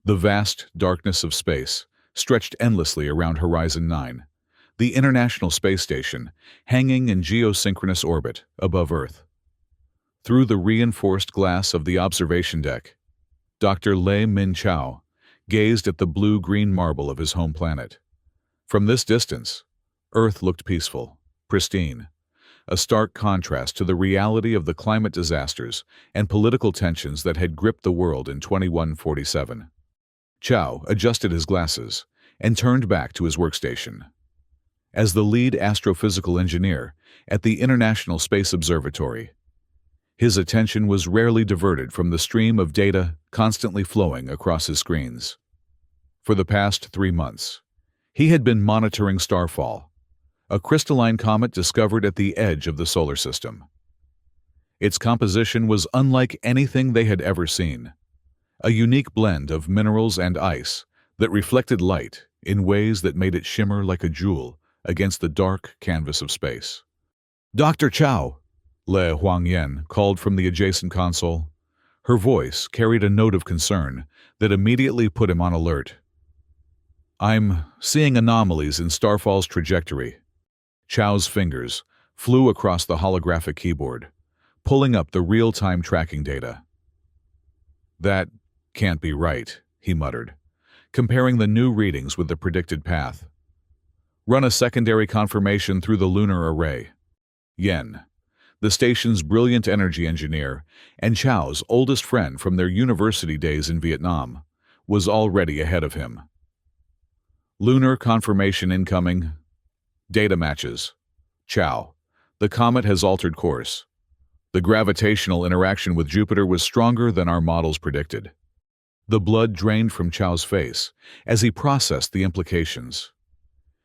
The vast darkness of space stretched endlessly around Horizon 9, the International Space Station, hanging in geosynchronous orbit above Earth. Through the reinforced glass of the observation deck, Dr. Lei Min Chao gazed at the blue-green marble of his home planet. From this distance, Earth looked peaceful, pristine, a stark contrast to the reality of the climate disasters and political tensions that had gripped the world in 2147. Chao adjusted his glasses and turned back to his workstation. As the lead astrophysical engineer at the International Space Observatory, his attention was rarely diverted from the stream of data constantly flowing across his screens. For the past 3 months, he had been monitoring Starfall, a crystalline comet discovered at the edge of the solar system. Its composition was unlike anything they had ever seen, a unique blend of minerals and ice that reflected light in ways that made it shimmer like a jewel against the dark canvas of space. "Dr. Chao," Le Huangyan called from the adjacent console. Her voice carried a note of concern that immediately put him on alert. "I'm seeing anomalies in Starfall's trajectory." Chao's fingers flew across the holographic keyboard, pulling up the real-time tracking data. "That can't be right," he muttered, comparing the new readings with the predicted path. "Run a secondary confirmation through the lunar array." Yen, the station's brilliant energy engineer and Chao's oldest friend from their university days in Vietnam, was already ahead of him. "Lunar confirmation incoming. Data matches. Chao, the comet has altered course. The gravitational interaction with Jupiter was stronger than our models predicted." The blood drained from Chao's face as he processed the implications.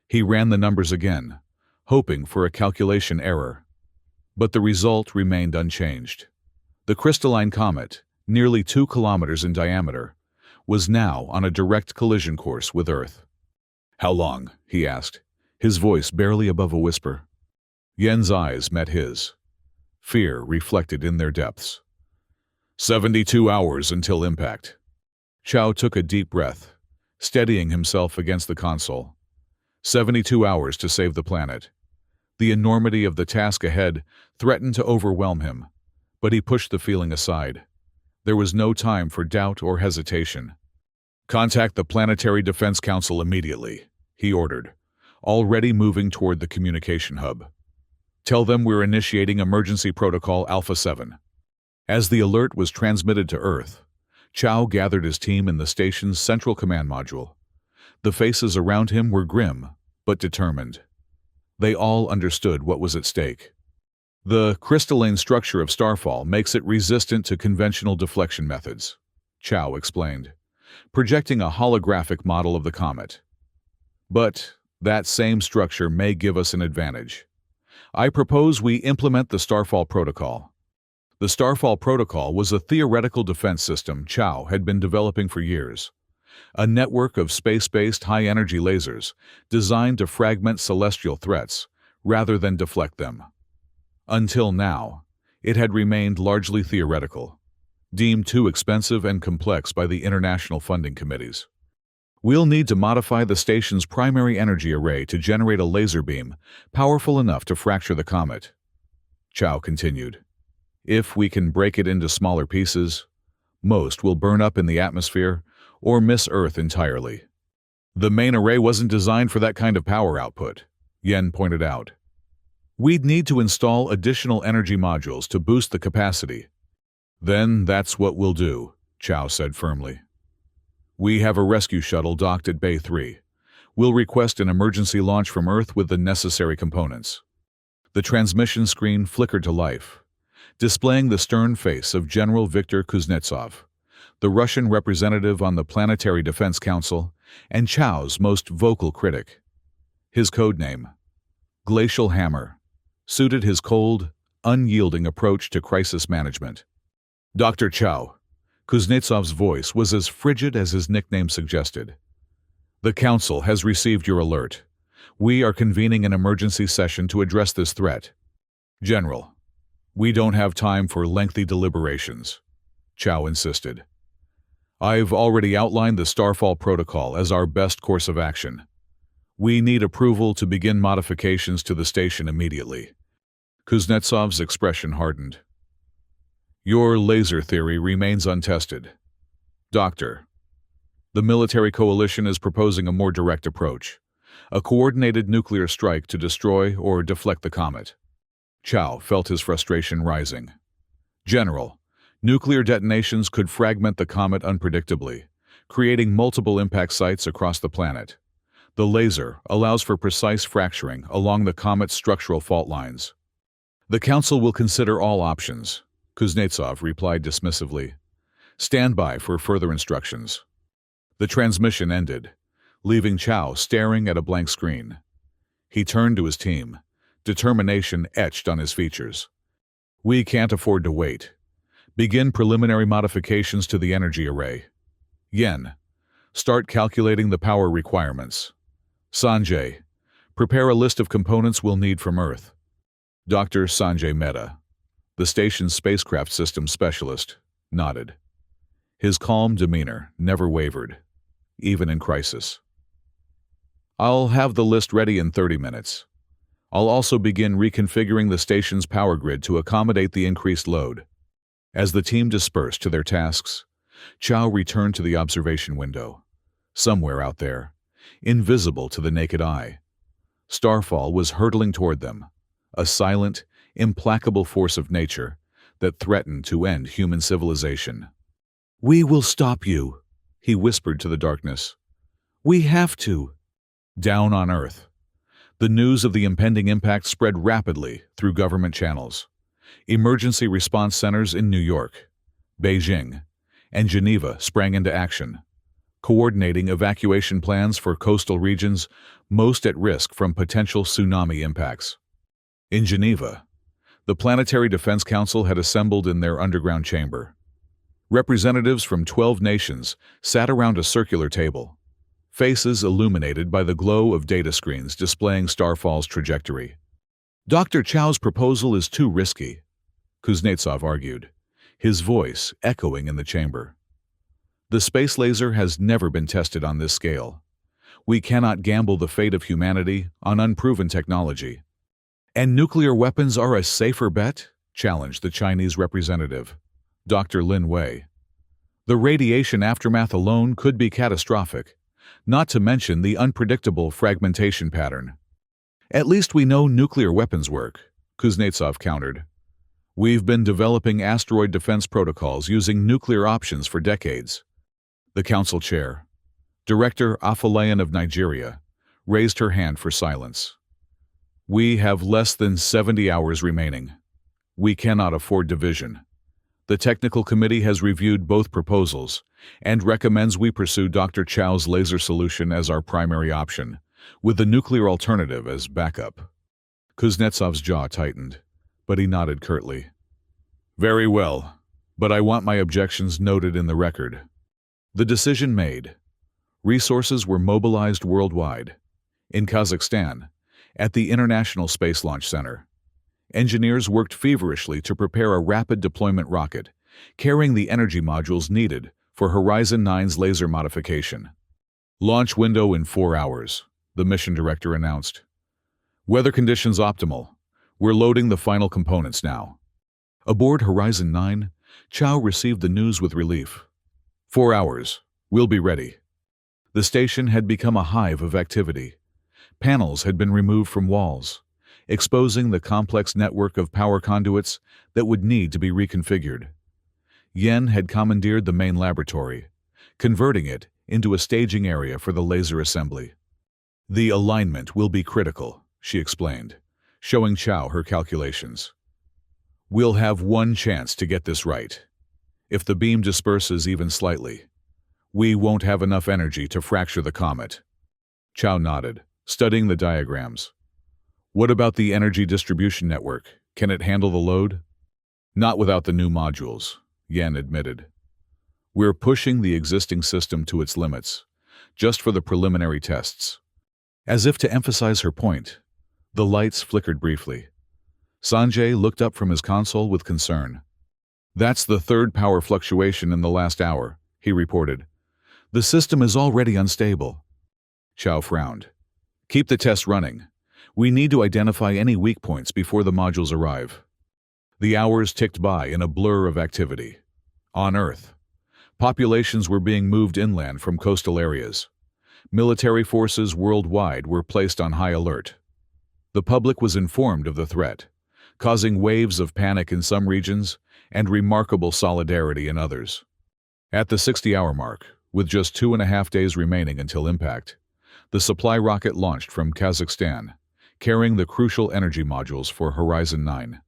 He ran the numbers again, hoping for a calculation error. But the result remained unchanged. The crystalline comet, nearly 2 kilometers in diameter, was now on a direct collision course with Earth. "How long?" he asked, his voice barely above a whisper. Yen's eyes met his, fear reflected in their depths. 72 hours until impact." Chao took a deep breath, steadying himself against the console. 72 hours to save the planet. The enormity of the task ahead threatened to overwhelm him, but he pushed the feeling aside. There was no time for doubt or hesitation. "Contact the Planetary Defense Council immediately," he ordered, already moving toward the communication hub. "Tell them we're initiating Emergency Protocol Alpha 7. As the alert was transmitted to Earth, Chao gathered his team in the station's central command module. The faces around him were grim, but determined. They all understood what was at stake. "The crystalline structure of Starfall makes it resistant to conventional deflection methods," Chao explained, projecting a holographic model of the comet. "But that same structure may give us an advantage. I propose we implement the Starfall Protocol." The Starfall Protocol was a theoretical defense system Chao had been developing for years, a network of space-based high-energy lasers designed to fragment celestial threats rather than deflect them. Until now, it had remained largely theoretical, deemed too expensive and complex by the international funding committees. "We'll need to modify the station's primary energy array to generate a laser beam powerful enough to fracture the comet," Chao continued. "If we can break it into smaller pieces, most will burn up in the atmosphere or miss Earth entirely." "The main array wasn't designed for that kind of power output," Yen pointed out. "We'd need to install additional energy modules to boost the capacity." "Then that's what we'll do," Chao said firmly. "We have a rescue shuttle docked at Bay 3. We'll request an emergency launch from Earth with the necessary components." The transmission screen flickered to life, displaying the stern face of General Viktor Kuznetsov, the Russian representative on the Planetary Defense Council and Chao's most vocal critic. His codename, Glacial Hammer, suited his cold, unyielding approach to crisis management. "Dr. Chao," Kuznetsov's voice was as frigid as his nickname suggested. "The Council has received your alert. We are convening an emergency session to address this threat." "General, we don't have time for lengthy deliberations," Chao insisted. I've already outlined the Starfall protocol as our best course of action. We need approval to begin modifications to the station immediately. Kuznetsov's expression hardened. Your laser theory remains untested. Doctor, the military coalition is proposing a more direct approach, a coordinated nuclear strike to destroy or deflect the comet. Chow felt his frustration rising. General, nuclear detonations could fragment the comet unpredictably, creating multiple impact sites across the planet. The laser allows for precise fracturing along the comet's structural fault lines. The Council will consider all options, Kuznetsov replied dismissively. Stand by for further instructions. The transmission ended, leaving Chow staring at a blank screen. He turned to his team, determination etched on his features. We can't afford to wait. Begin preliminary modifications to the energy array. Yen, start calculating the power requirements. Sanjay, prepare a list of components we'll need from Earth. Dr. Sanjay Mehta, the station's spacecraft systems specialist, nodded. His calm demeanor never wavered, even in crisis. I'll have the list ready in 30 minutes. I'll also begin reconfiguring the station's power grid to accommodate the increased load. As the team dispersed to their tasks, Chow returned to the observation window. Somewhere out there, invisible to the naked eye, Starfall was hurtling toward them, a silent, implacable force of nature that threatened to end human civilization. "We will stop you," he whispered to the darkness. "We have to." Down on Earth, the news of the impending impact spread rapidly through government channels. Emergency response centers in New York, Beijing, and Geneva sprang into action, coordinating evacuation plans for coastal regions most at risk from potential tsunami impacts. In Geneva, the Planetary Defense Council had assembled in their underground chamber. Representatives from 12 nations sat around a circular table, faces illuminated by the glow of data screens displaying Starfall's trajectory. Dr. Chow's proposal is too risky, Kuznetsov argued, his voice echoing in the chamber. The space laser has never been tested on this scale. We cannot gamble the fate of humanity on unproven technology. And nuclear weapons are a safer bet? Challenged the Chinese representative, Dr. Lin Wei. The radiation aftermath alone could be catastrophic, not to mention the unpredictable fragmentation pattern. At least we know nuclear weapons work, Kuznetsov countered. We've been developing asteroid defense protocols using nuclear options for decades. The council chair, Director Afolayan of Nigeria, raised her hand for silence. We have less than 70 hours remaining. We cannot afford division. The technical committee has reviewed both proposals and recommends we pursue Dr. Chow's laser solution as our primary option, with the nuclear alternative as backup. Kuznetsov's jaw tightened, but he nodded curtly. Very well, but I want my objections noted in the record. The decision made. Resources were mobilized worldwide. In Kazakhstan, at the International Space Launch Center, engineers worked feverishly to prepare a rapid deployment rocket, carrying the energy modules needed for Horizon 9's laser modification. Launch window in 4 hours, the mission director announced. Weather conditions optimal. We're loading the final components now. Aboard Horizon 9, Chow received the news with relief. 4 hours. We'll be ready. The station had become a hive of activity. Panels had been removed from walls, exposing the complex network of power conduits that would need to be reconfigured. Yen had commandeered the main laboratory, converting it into a staging area for the laser assembly. The alignment will be critical, she explained, showing Chow her calculations. We'll have one chance to get this right. If the beam disperses even slightly, we won't have enough energy to fracture the comet. Chow nodded, studying the diagrams. What about the energy distribution network? Can it handle the load? Not without the new modules, Yen admitted. We're pushing the existing system to its limits, just for the preliminary tests. As if to emphasize her point, the lights flickered briefly. Sanjay looked up from his console with concern. That's the third power fluctuation in the last hour, he reported. "The system is already unstable." Chow frowned. "Keep the test running. We need to identify any weak points before the modules arrive." The hours ticked by in a blur of activity. On Earth, populations were being moved inland from coastal areas. Military forces worldwide were placed on high alert. The public was informed of the threat, causing waves of panic in some regions and remarkable solidarity in others. At the 60-hour mark, with just 2.5 days remaining until impact, the supply rocket launched from Kazakhstan, carrying the crucial energy modules for Horizon 9.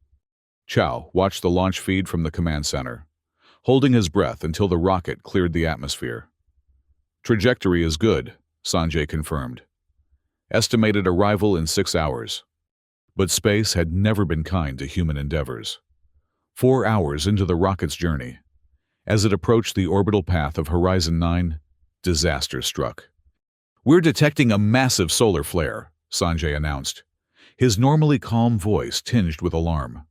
Chow watched the launch feed from the command center, holding his breath until the rocket cleared the atmosphere. "Trajectory is good," Sanjay confirmed. "Estimated arrival in 6 hours." But space had never been kind to human endeavors. 4 hours into the rocket's journey, as it approached the orbital path of Horizon 9, disaster struck. "We're detecting a massive solar flare," Sanjay announced, his normally calm voice tinged with alarm.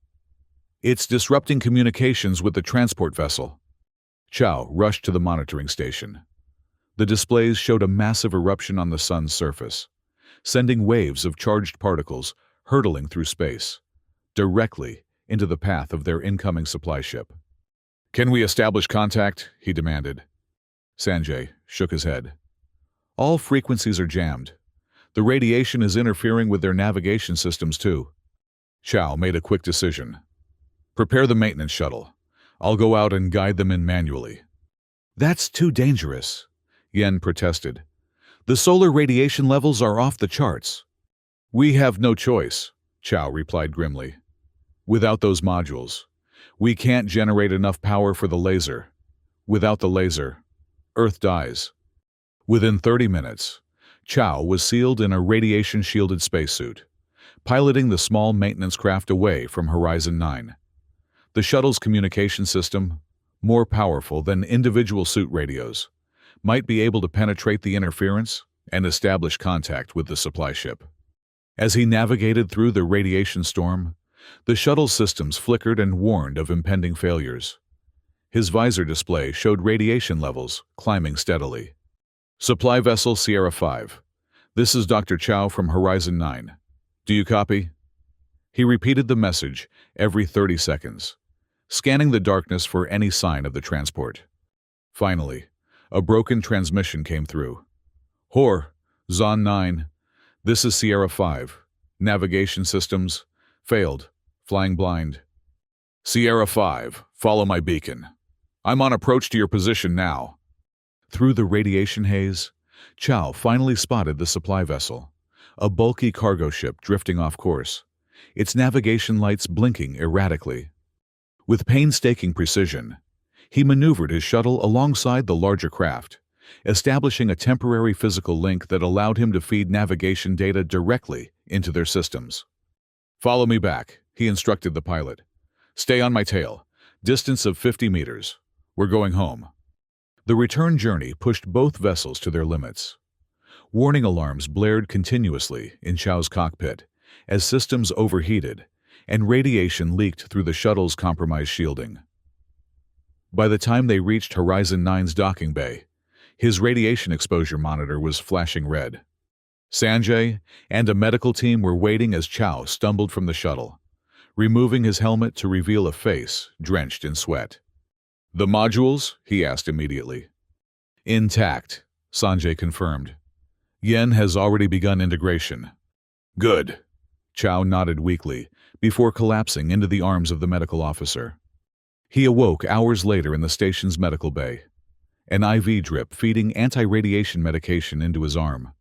"It's disrupting communications with the transport vessel." Chow rushed to the monitoring station. The displays showed a massive eruption on the sun's surface, sending waves of charged particles hurtling through space, directly into the path of their incoming supply ship. "Can we establish contact?" he demanded. Sanjay shook his head. "All frequencies are jammed. The radiation is interfering with their navigation systems too." Chow made a quick decision. "Prepare the maintenance shuttle. I'll go out and guide them in manually." "That's too dangerous," Yen protested. "The solar radiation levels are off the charts." "We have no choice," Chow replied grimly. "Without those modules, we can't generate enough power for the laser. Without the laser, Earth dies." Within 30 minutes, Chow was sealed in a radiation-shielded spacesuit, piloting the small maintenance craft away from Horizon 9. The shuttle's communication system, more powerful than individual suit radios, might be able to penetrate the interference and establish contact with the supply ship. As he navigated through the radiation storm, the shuttle's systems flickered and warned of impending failures. His visor display showed radiation levels climbing steadily. "Supply vessel Sierra 5. This is Dr. Chow from Horizon 9. Do you copy?" He repeated the message every 30 seconds, scanning the darkness for any sign of the transport. Finally, a broken transmission came through. Zon 9. This is Sierra 5. Navigation systems failed. Flying blind." "Sierra 5, follow my beacon. I'm on approach to your position now." Through the radiation haze, Chow finally spotted the supply vessel, a bulky cargo ship drifting off course, its navigation lights blinking erratically. With painstaking precision, he maneuvered his shuttle alongside the larger craft, establishing a temporary physical link that allowed him to feed navigation data directly into their systems. "Follow me back," he instructed the pilot. "Stay on my tail. Distance of 50 meters. We're going home." The return journey pushed both vessels to their limits. Warning alarms blared continuously in Chow's cockpit as systems overheated and radiation leaked through the shuttle's compromised shielding. By the time they reached Horizon 9's docking bay, his radiation exposure monitor was flashing red. Sanjay and a medical team were waiting as Chow stumbled from the shuttle, removing his helmet to reveal a face drenched in sweat. "The modules?" he asked immediately. "Intact," Sanjay confirmed. "Yen has already begun integration." "Good." Chow nodded weakly before collapsing into the arms of the medical officer. He awoke hours later in the station's medical bay, an IV drip feeding anti-radiation medication into his arm.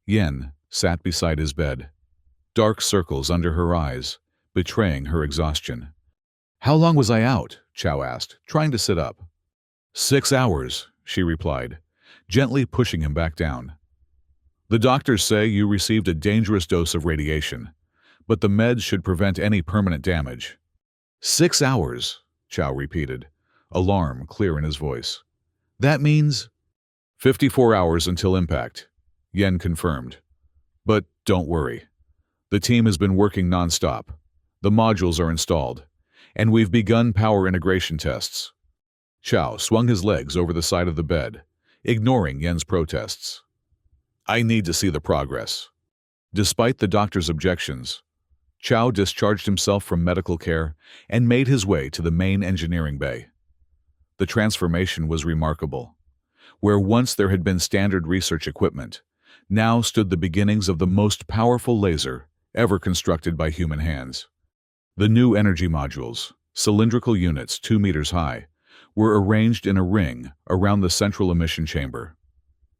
Yen sat beside his bed, dark circles under her eyes, betraying her exhaustion. "How long was I out?" Chow asked, trying to sit up. 6 hours, she replied, gently pushing him back down. "The doctors say you received a dangerous dose of radiation, but the meds should prevent any permanent damage." 6 hours, Chow repeated, alarm clear in his voice. "That means—" 54 hours until impact, Yen confirmed. "But don't worry. The team has been working non-stop. The modules are installed, and we've begun power integration tests." Chow swung his legs over the side of the bed, ignoring Yen's protests. I need to see the progress. Despite the doctor's objections, Chow discharged himself from medical care and made his way to the main engineering bay. The transformation was remarkable. Where once there had been standard research equipment, now stood the beginnings of the most powerful laser ever constructed by human hands. The new energy modules, cylindrical units 2 meters high, were arranged in a ring around the central emission chamber.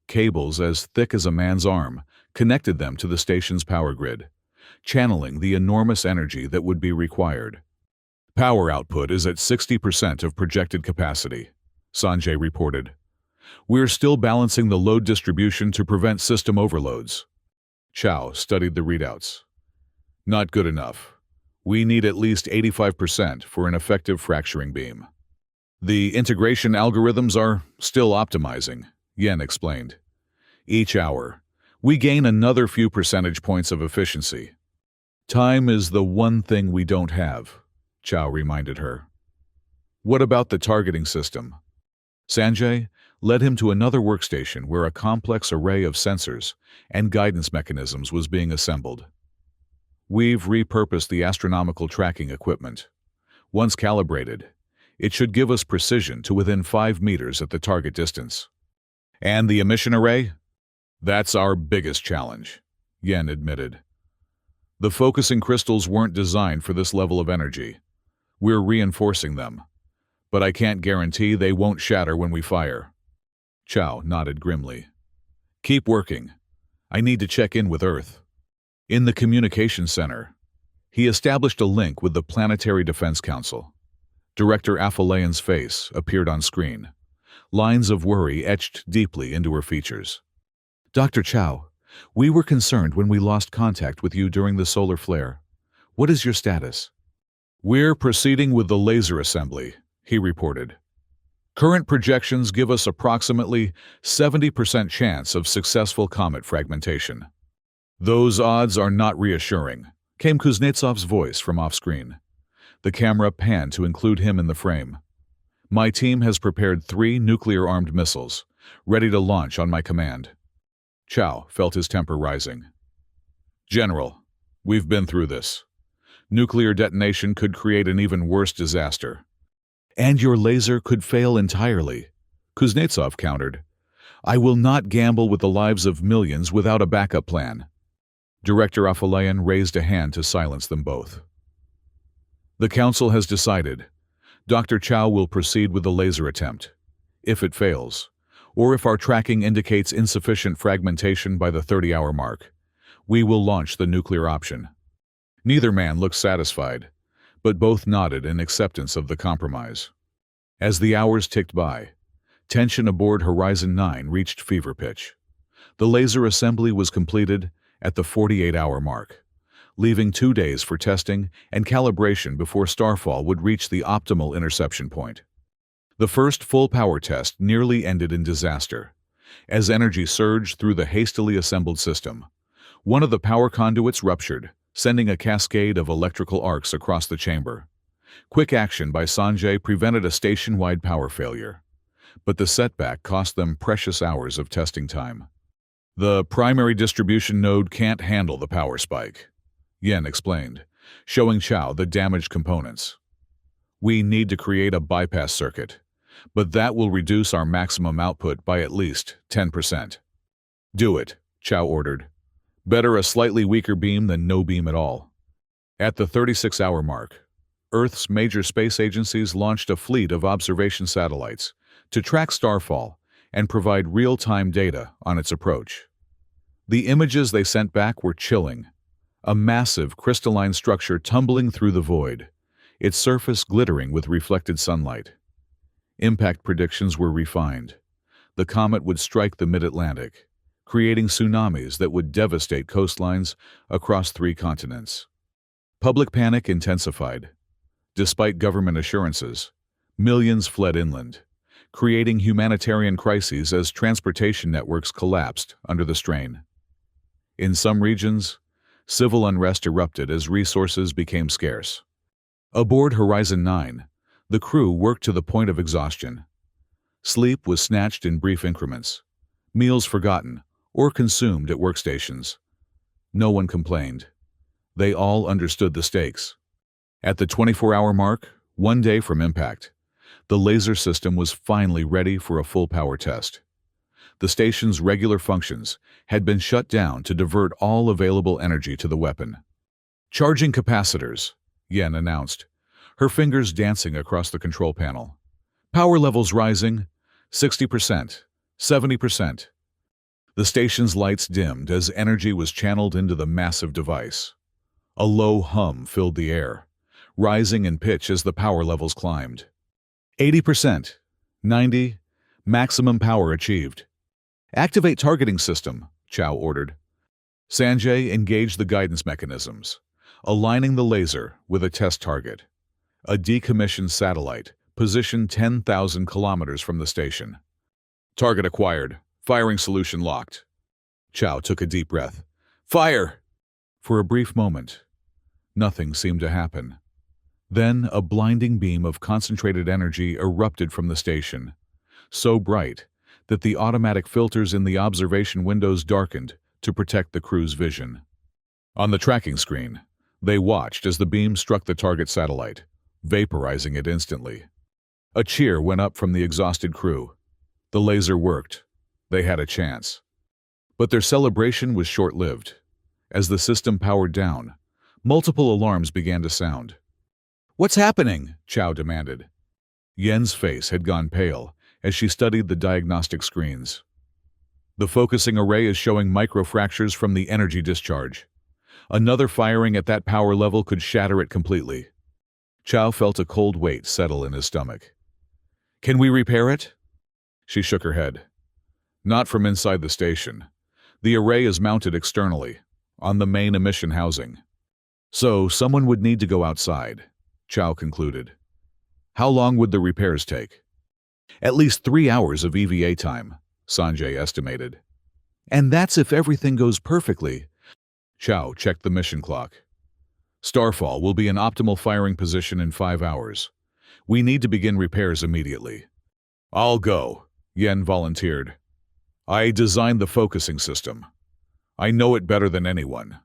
Cables as thick as a man's arm connected them to the station's power grid, channeling the enormous energy that would be required. Power output is at 60% of projected capacity, Sanjay reported. We're still balancing the load distribution to prevent system overloads. Chow studied the readouts. Not good enough. We need at least 85% for an effective fracturing beam. The integration algorithms are still optimizing, Yen explained. Each hour, we gain another few percentage points of efficiency. Time is the one thing we don't have, Chow reminded her. What about the targeting system? Sanjay led him to another workstation where a complex array of sensors and guidance mechanisms was being assembled. We've repurposed the astronomical tracking equipment. Once calibrated, it should give us precision to within 5 meters at the target distance. And the emission array? That's our biggest challenge, Yen admitted. The focusing crystals weren't designed for this level of energy. We're reinforcing them, but I can't guarantee they won't shatter when we fire. Chow nodded grimly. Keep working. I need to check in with Earth. In the communications center, he established a link with the Planetary Defense Council. Director Afolayan's face appeared on screen. Lines of worry etched deeply into her features. Dr. Chow, we were concerned when we lost contact with you during the solar flare. What is your status? We're proceeding with the laser assembly, he reported. Current projections give us approximately 70% chance of successful comet fragmentation. Those odds are not reassuring, came Kuznetsov's voice from off-screen. The camera panned to include him in the frame. My team has prepared 3 nuclear-armed missiles, ready to launch on my command. Chow felt his temper rising. General, we've been through this. Nuclear detonation could create an even worse disaster. And your laser could fail entirely, Kuznetsov countered. I will not gamble with the lives of millions without a backup plan. Director Afolayan raised a hand to silence them both. The council has decided. Dr. Chow will proceed with the laser attempt. If it fails, or if our tracking indicates insufficient fragmentation by the 30-hour mark, we will launch the nuclear option. Neither man looked satisfied, but both nodded in acceptance of the compromise. As the hours ticked by, tension aboard Horizon 9 reached fever pitch. The laser assembly was completed at the 48-hour mark, leaving 2 days for testing and calibration before Starfall would reach the optimal interception point. The first full power test nearly ended in disaster. As energy surged through the hastily assembled system, one of the power conduits ruptured, sending a cascade of electrical arcs across the chamber. Quick action by Sanjay prevented a station-wide power failure, but the setback cost them precious hours of testing time. The primary distribution node can't handle the power spike, Yen explained, showing Chow the damaged components. We need to create a bypass circuit, but that will reduce our maximum output by at least 10%. Do it, Chow ordered. Better a slightly weaker beam than no beam at all. At the 36-hour mark, Earth's major space agencies launched a fleet of observation satellites to track Starfall and provide real-time data on its approach. The images they sent back were chilling. A massive crystalline structure tumbling through the void, its surface glittering with reflected sunlight. Impact predictions were refined. The comet would strike the mid-Atlantic, creating tsunamis that would devastate coastlines across 3 continents. Public panic intensified. Despite government assurances, millions fled inland, creating humanitarian crises as transportation networks collapsed under the strain. In some regions, civil unrest erupted as resources became scarce. Aboard Horizon 9, the crew worked to the point of exhaustion, Sleep was snatched in brief increments, meals forgotten or consumed at workstations. No one complained. They all understood the stakes. At the 24-hour mark, 1 day from impact, the laser system was finally ready for a full power test. The station's regular functions had been shut down to divert all available energy to the weapon. Charging capacitors, Yen announced, her fingers dancing across the control panel. Power levels rising, 60%, 70%. The station's lights dimmed as energy was channeled into the massive device. A low hum filled the air, rising in pitch as the power levels climbed. 80%, 90%, maximum power achieved. Activate targeting system, Chow ordered. Sanjay engaged the guidance mechanisms, aligning the laser with a test target. A decommissioned satellite, positioned 10,000 kilometers from the station. Target acquired. Firing solution locked. Chow took a deep breath. Fire! For a brief moment, nothing seemed to happen. Then a blinding beam of concentrated energy erupted from the station, so bright that the automatic filters in the observation windows darkened to protect the crew's vision. On the tracking screen, they watched as the beam struck the target satellite, vaporizing it instantly. A cheer went up from the exhausted crew. The laser worked. They had a chance. But their celebration was short-lived. As the system powered down, multiple alarms began to sound. "What's happening?" Chow demanded. Yen's face had gone pale as she studied the diagnostic screens. "The focusing array is showing microfractures from the energy discharge. Another firing at that power level could shatter it completely." Chow felt a cold weight settle in his stomach. "Can we repair it?" She shook her head. "Not from inside the station. The array is mounted externally, on the main emission housing. So someone would need to go outside," Chow concluded. "How long would the repairs take?" "At least 3 hours of EVA time," Sanjay estimated. "And that's if everything goes perfectly." Chow checked the mission clock. "Starfall will be in optimal firing position in 5 hours. We need to begin repairs immediately." "I'll go," Yen volunteered. "I designed the focusing system. I know it better than anyone."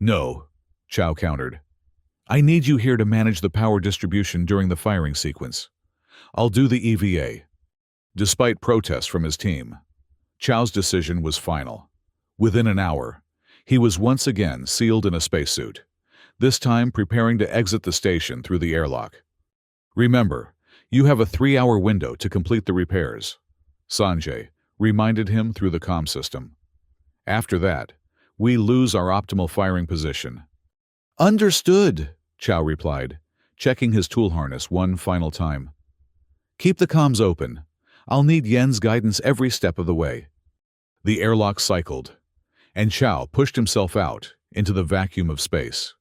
"No," Chow countered. "I need you here to manage the power distribution during the firing sequence. I'll do the EVA." Despite protests from his team, Chow's decision was final. Within an hour, he was once again sealed in a spacesuit, this time preparing to exit the station through the airlock. "Remember, you have a 3-hour window to complete the repairs," Sanjay reminded him through the comm system. "After that, we lose our optimal firing position." "Understood," Chow replied, checking his tool harness one final time. "Keep the comms open. I'll need Yen's guidance every step of the way." The airlock cycled, and Chow pushed himself out into the vacuum of space.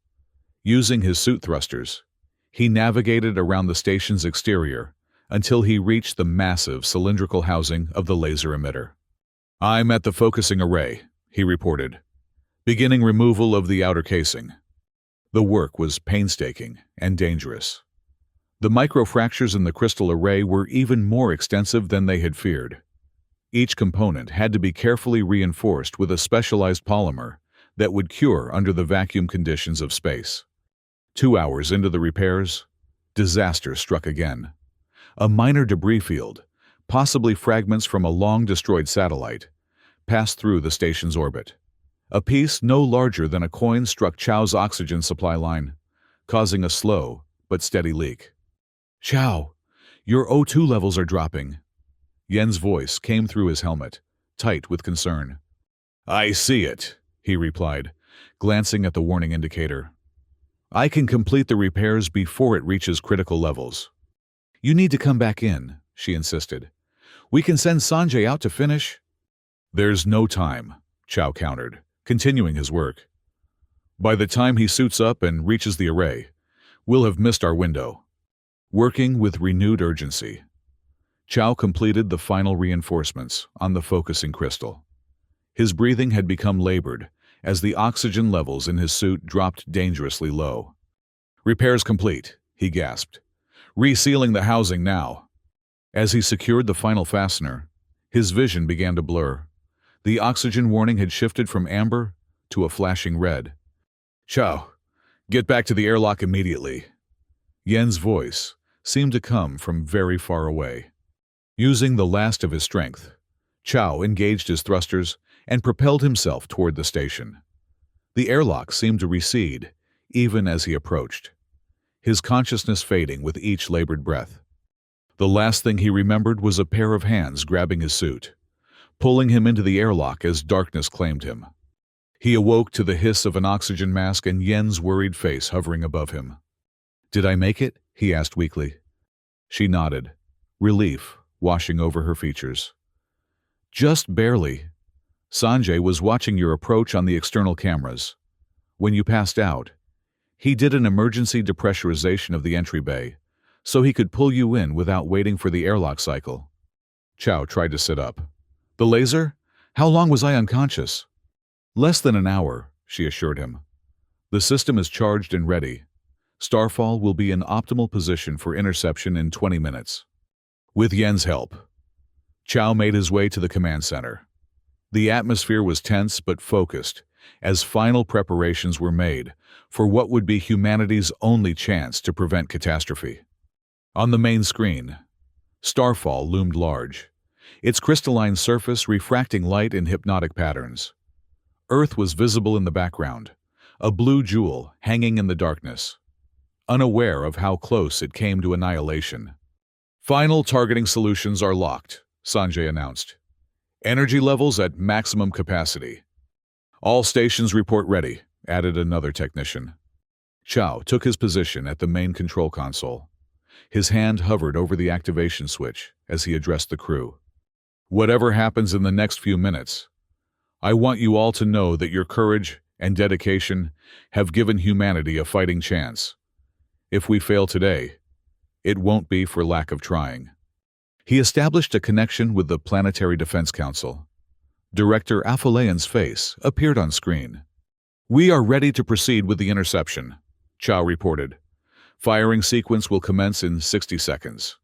Using his suit thrusters, he navigated around the station's exterior until he reached the massive cylindrical housing of the laser emitter. "I'm at the focusing array," he reported, beginning removal of the outer casing. The work was painstaking and dangerous. The microfractures in the crystal array were even more extensive than they had feared. Each component had to be carefully reinforced with a specialized polymer that would cure under the vacuum conditions of space. 2 hours into the repairs, disaster struck again. A minor debris field, possibly fragments from a long-destroyed satellite, passed through the station's orbit. A piece no larger than a coin struck Chow's oxygen supply line, causing a slow but steady leak. "Chow, your O2 levels are dropping." Yen's voice came through his helmet, tight with concern. "I see it," he replied, glancing at the warning indicator. "I can complete the repairs before it reaches critical levels." "You need to come back in," she insisted. "We can send Sanjay out to finish." "There's no time," Chow countered, continuing his work. "By the time he suits up and reaches the array, we'll have missed our window." Working with renewed urgency, Chow completed the final reinforcements on the focusing crystal. His breathing had become labored as the oxygen levels in his suit dropped dangerously low. "Repairs complete," he gasped. "Resealing the housing now." As he secured the final fastener, his vision began to blur. The oxygen warning had shifted from amber to a flashing red. "Chow, get back to the airlock immediately." Yen's voice seemed to come from very far away. Using the last of his strength, Chow engaged his thrusters and propelled himself toward the station. The airlock seemed to recede, even as he approached, his consciousness fading with each labored breath. The last thing he remembered was a pair of hands grabbing his suit, pulling him into the airlock as darkness claimed him. He awoke to the hiss of an oxygen mask and Yen's worried face hovering above him. "Did I make it?" he asked weakly. She nodded, relief washing over her features. "Just barely. Sanjay was watching your approach on the external cameras. When you passed out, he did an emergency depressurization of the entry bay, so he could pull you in without waiting for the airlock cycle." Chow tried to sit up. "The laser? How long was I unconscious?" "Less than an hour," she assured him. "The system is charged and ready. Starfall will be in optimal position for interception in 20 minutes. With Yen's help." Chow made his way to the command center. The atmosphere was tense but focused, as final preparations were made for what would be humanity's only chance to prevent catastrophe. On the main screen, Starfall loomed large, its crystalline surface refracting light in hypnotic patterns. Earth was visible in the background, a blue jewel hanging in the darkness, unaware of how close it came to annihilation. "Final targeting solutions are locked," Sanjay announced. "Energy levels at maximum capacity." "All stations report ready," added another technician. Chow took his position at the main control console. His hand hovered over the activation switch as he addressed the crew. "Whatever happens in the next few minutes, I want you all to know that your courage and dedication have given humanity a fighting chance. If we fail today, it won't be for lack of trying." He established a connection with the Planetary Defense Council. Director Afolayan's face appeared on screen. "We are ready to proceed with the interception," Chow reported. "Firing sequence will commence in 60 seconds.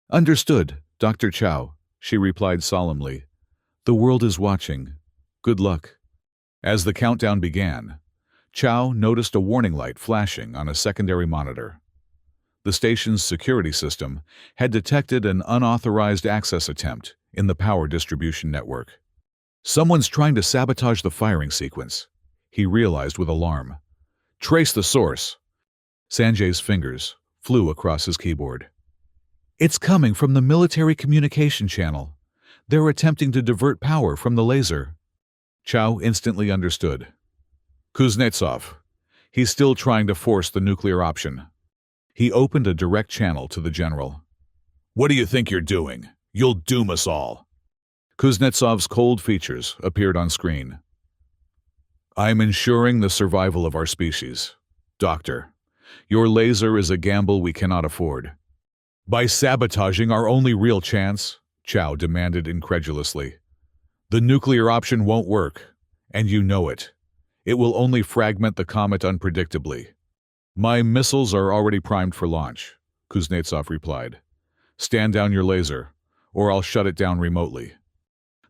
"Understood, Dr. Chow," she replied solemnly. "The world is watching. Good luck." As the countdown began, Chow noticed a warning light flashing on a secondary monitor. The station's security system had detected an unauthorized access attempt in the power distribution network. "Someone's trying to sabotage the firing sequence," he realized with alarm. "Trace the source." Sanjay's fingers flew across his keyboard. "It's coming from the military communication channel. They're attempting to divert power from the laser." Chow instantly understood. "Kuznetsov. He's still trying to force the nuclear option." He opened a direct channel to the general. "What do you think you're doing? You'll doom us all." Kuznetsov's cold features appeared on screen. "I'm ensuring the survival of our species. Doctor, your laser is a gamble we cannot afford." "By sabotaging our only real chance?" Chow demanded incredulously. "The nuclear option won't work, and you know it. It will only fragment the comet unpredictably." "My missiles are already primed for launch," Kuznetsov replied. "Stand down your laser, or I'll shut it down remotely."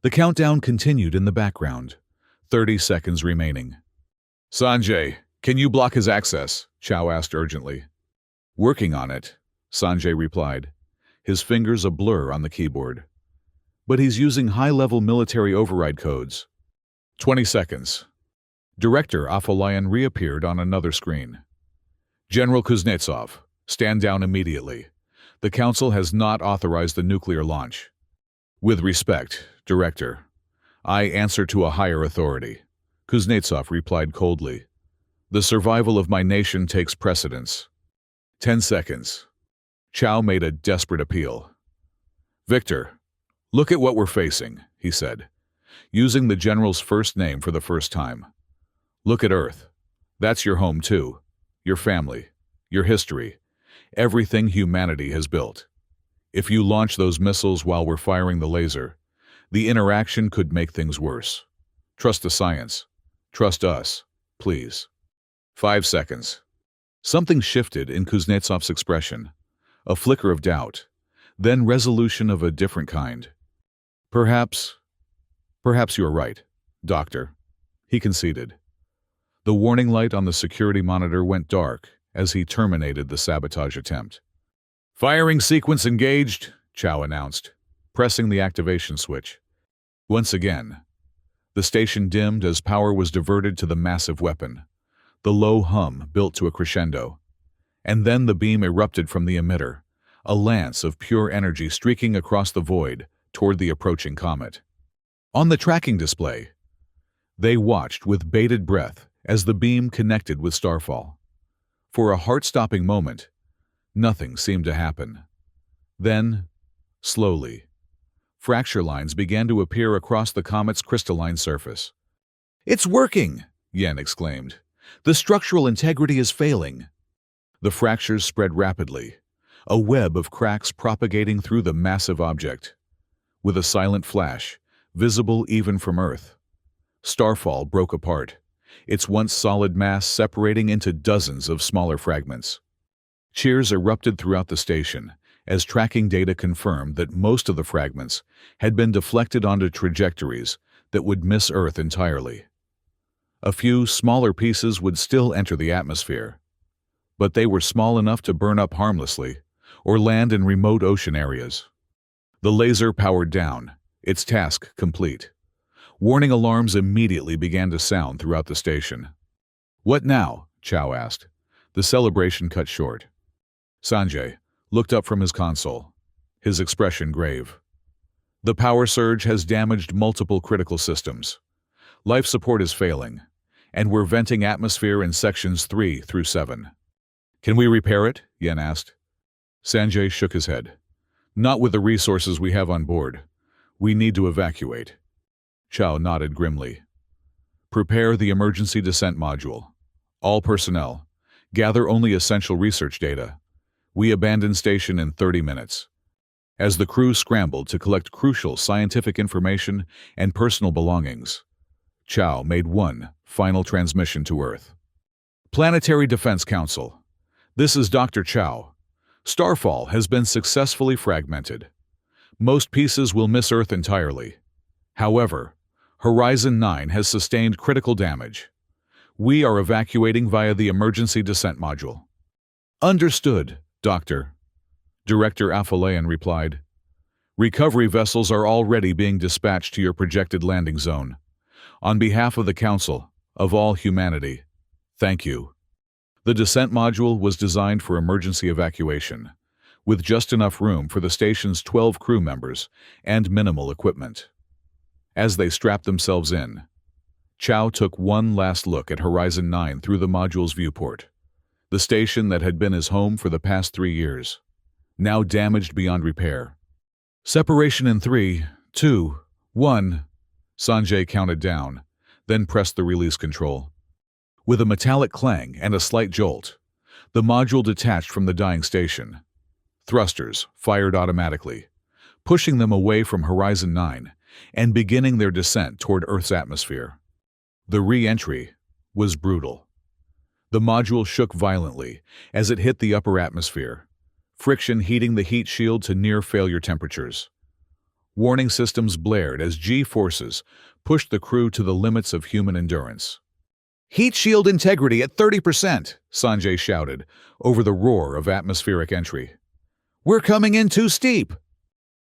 The countdown continued in the background, 30 seconds remaining. "Sanjay, can you block his access?" Chow asked urgently. "Working on it," Sanjay replied, his fingers a blur on the keyboard. "But he's using high-level military override codes." 20 seconds. Director Afolayan reappeared on another screen. "General Kuznetsov, stand down immediately. The Council has not authorized the nuclear launch." "With respect, Director, I answer to a higher authority," Kuznetsov replied coldly. "The survival of my nation takes precedence." 10 seconds. Chow made a desperate appeal. "Victor, look at what we're facing," he said, using the general's first name for the first time. "Look at Earth. That's your home too. Your family, your history, everything humanity has built. If you launch those missiles while we're firing the laser, the interaction could make things worse. Trust the science. Trust us, please." 5 seconds. Something shifted in Kuznetsov's expression, a flicker of doubt, then resolution of a different kind. Perhaps, perhaps you are right, Doctor, he conceded. The warning light on the security monitor went dark as he terminated the sabotage attempt. Firing sequence engaged, Chow announced, pressing the activation switch. Once again, the station dimmed as power was diverted to the massive weapon. The low hum built to a crescendo. And then the beam erupted from the emitter, a lance of pure energy streaking across the void toward the approaching comet. On the tracking display, they watched with bated breath as the beam connected with Starfall. For a heart-stopping moment, nothing seemed to happen. Then, slowly, fracture lines began to appear across the comet's crystalline surface. "It's working!" Yen exclaimed. "The structural integrity is failing." The fractures spread rapidly, a web of cracks propagating through the massive object. With a silent flash, visible even from Earth, Starfall broke apart, its once solid mass separating into dozens of smaller fragments. Cheers erupted throughout the station as tracking data confirmed that most of the fragments had been deflected onto trajectories that would miss Earth entirely. A few smaller pieces would still enter the atmosphere, but they were small enough to burn up harmlessly or land in remote ocean areas. The laser powered down, its task complete. Warning alarms immediately began to sound throughout the station. "What now?" Chow asked. The celebration cut short. Sanjay looked up from his console, his expression grave. "The power surge has damaged multiple critical systems. Life support is failing, and we're venting atmosphere in sections 3 through 7. "Can we repair it?" Yen asked. Sanjay shook his head. "Not with the resources we have on board. We need to evacuate." Chow nodded grimly. "Prepare the emergency descent module. All personnel, gather only essential research data. We abandon station in 30 minutes." As the crew scrambled to collect crucial scientific information and personal belongings, Chow made one final transmission to Earth. "Planetary Defense Council. This is Dr. Chow. Starfall has been successfully fragmented. Most pieces will miss Earth entirely. However, Horizon 9 has sustained critical damage. We are evacuating via the emergency descent module." "Understood, Doctor," Director Afolayan replied. "Recovery vessels are already being dispatched to your projected landing zone. On behalf of the Council, of all humanity, thank you." The descent module was designed for emergency evacuation, with just enough room for the station's 12 crew members and minimal equipment. As they strapped themselves in, Chow took one last look at Horizon 9 through the module's viewport, the station that had been his home for the past 3 years, now damaged beyond repair. "Separation in 3, 2, 1, Sanjay counted down, then pressed the release control. With a metallic clang and a slight jolt, the module detached from the dying station. Thrusters fired automatically, pushing them away from Horizon 9 and beginning their descent toward Earth's atmosphere. The re-entry was brutal. The module shook violently as it hit the upper atmosphere, friction heating the heat shield to near-failure temperatures. Warning systems blared as G-forces pushed the crew to the limits of human endurance. "Heat shield integrity at 30%, Sanjay shouted over the roar of atmospheric entry. "We're coming in too steep."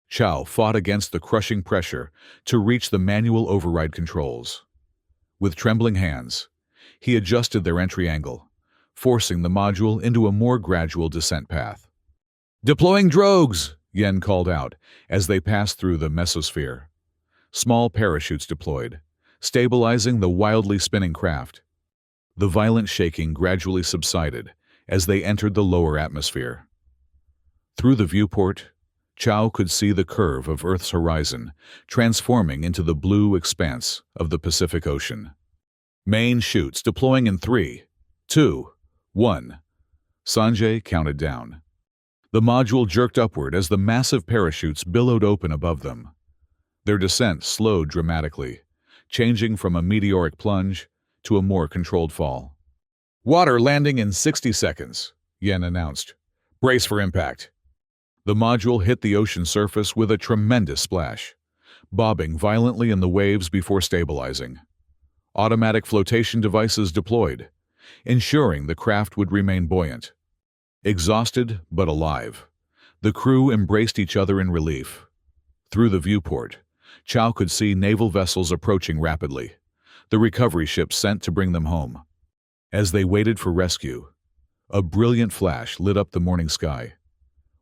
Chow fought against the crushing pressure to reach the manual override controls. With trembling hands, he adjusted their entry angle, forcing the module into a more gradual descent path. "Deploying drogues," Yen called out as they passed through the mesosphere. Small parachutes deployed, stabilizing the wildly spinning craft. The violent shaking gradually subsided as they entered the lower atmosphere. Through the viewport, Chow could see the curve of Earth's horizon transforming into the blue expanse of the Pacific Ocean. "Main chutes deploying in 3, 2, 1. Sanjay counted down. The module jerked upward as the massive parachutes billowed open above them. Their descent slowed dramatically, changing from a meteoric plunge to a more controlled fall. "Water landing in 60 seconds, Yen announced. "Brace for impact." The module hit the ocean surface with a tremendous splash, bobbing violently in the waves before stabilizing. Automatic flotation devices deployed, ensuring the craft would remain buoyant. Exhausted but alive, the crew embraced each other in relief. Through the viewport, Chow could see naval vessels approaching rapidly, the recovery ships sent to bring them home. As they waited for rescue, a brilliant flash lit up the morning sky.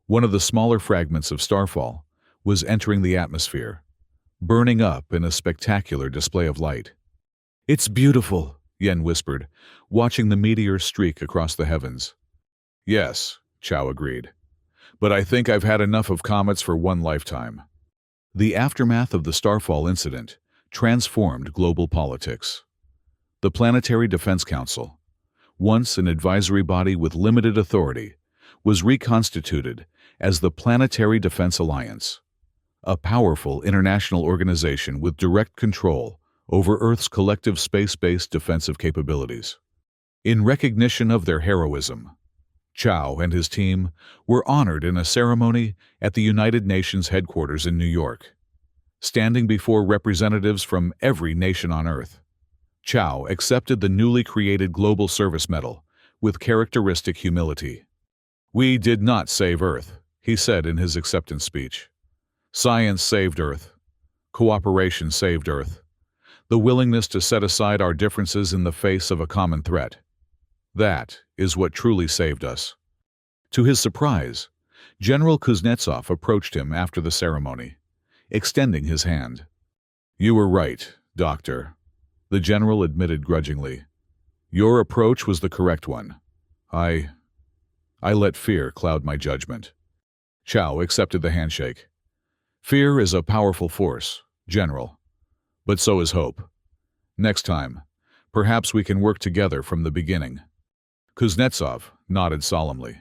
One of the smaller fragments of Starfall was entering the atmosphere, burning up in a spectacular display of light. "It's beautiful," Yen whispered, watching the meteor streak across the heavens. "Yes," Chow agreed. "But I think I've had enough of comets for one lifetime." The aftermath of the Starfall incident transformed global politics. The Planetary Defense Council, once an advisory body with limited authority, was reconstituted as the Planetary Defense Alliance, a powerful international organization with direct control over Earth's collective space-based defensive capabilities. In recognition of their heroism, Chow and his team were honored in a ceremony at the United Nations headquarters in New York. Standing before representatives from every nation on Earth, Chow accepted the newly created Global Service Medal with characteristic humility. "We did not save Earth," he said in his acceptance speech. "Science saved Earth. Cooperation saved Earth. The willingness to set aside our differences in the face of a common threat. That is what truly saved us." To his surprise, General Kuznetsov approached him after the ceremony, extending his hand. "You were right, Doctor," the general admitted grudgingly. "Your approach was the correct one. I let fear cloud my judgment." Chow accepted the handshake. "Fear is a powerful force, General. But so is hope. Next time, perhaps we can work together from the beginning." Kuznetsov nodded solemnly.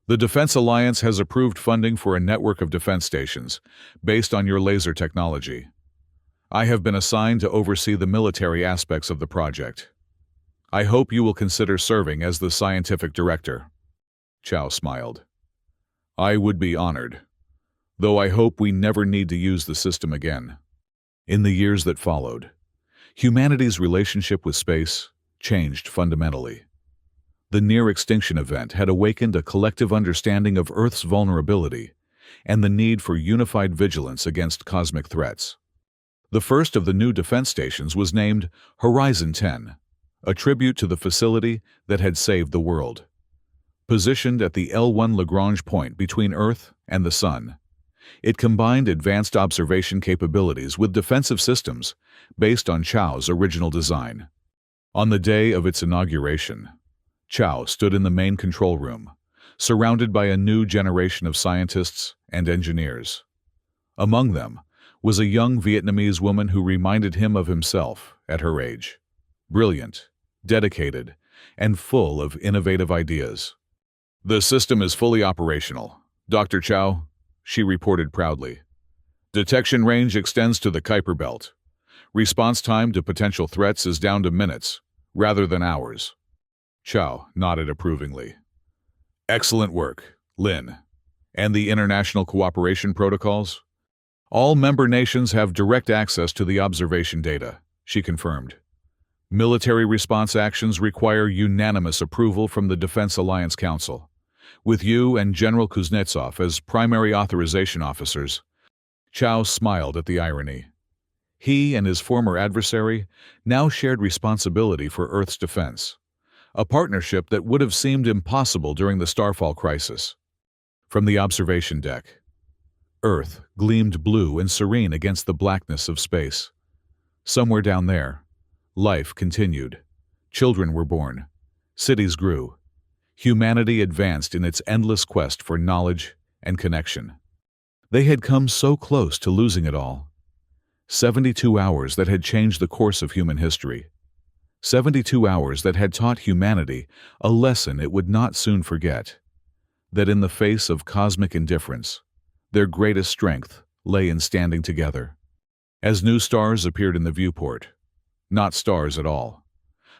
"The Defense Alliance has approved funding for a network of defense stations based on your laser technology. I have been assigned to oversee the military aspects of the project. I hope you will consider serving as the scientific director." Chow smiled. "I would be honored, though I hope we never need to use the system again." In the years that followed, humanity's relationship with space changed fundamentally. The near-extinction event had awakened a collective understanding of Earth's vulnerability and the need for unified vigilance against cosmic threats. The first of the new defense stations was named Horizon 10, a tribute to the facility that had saved the world. Positioned at the L1 Lagrange point between Earth and the Sun, it combined advanced observation capabilities with defensive systems based on Chow's original design. On the day of its inauguration, Chow stood in the main control room, surrounded by a new generation of scientists and engineers. Among them was a young Vietnamese woman who reminded him of himself at her age. Brilliant, dedicated, and full of innovative ideas. "The system is fully operational, Dr. Chow," she reported proudly. "Detection range extends to the Kuiper Belt. Response time to potential threats is down to minutes, rather than hours." Chow nodded approvingly. "Excellent work, Lin. And the international cooperation protocols? All member nations have direct access to the observation data," she confirmed. "Military response actions require unanimous approval from the Defense Alliance Council, with you and General Kuznetsov as primary authorization officers." Chow smiled at the irony. He and his former adversary now shared responsibility for Earth's defense, a partnership that would have seemed impossible during the Starfall crisis. From the observation deck, Earth gleamed blue and serene against the blackness of space. Somewhere down there, life continued. Children were born. Cities grew. Humanity advanced in its endless quest for knowledge and connection. They had come so close to losing it all. 72 hours that had changed the course of human history. 72 hours that had taught humanity a lesson it would not soon forget. That in the face of cosmic indifference, their greatest strength lay in standing together. As new stars appeared in the viewport, not stars at all,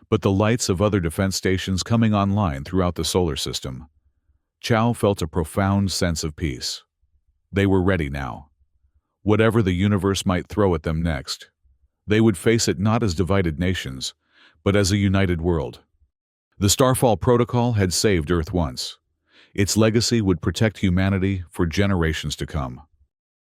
but the lights of other defense stations coming online throughout the solar system, Chow felt a profound sense of peace. They were ready now. Whatever the universe might throw at them next, they would face it not as divided nations, but as a united world. The Starfall Protocol had saved Earth once. Its legacy would protect humanity for generations to come.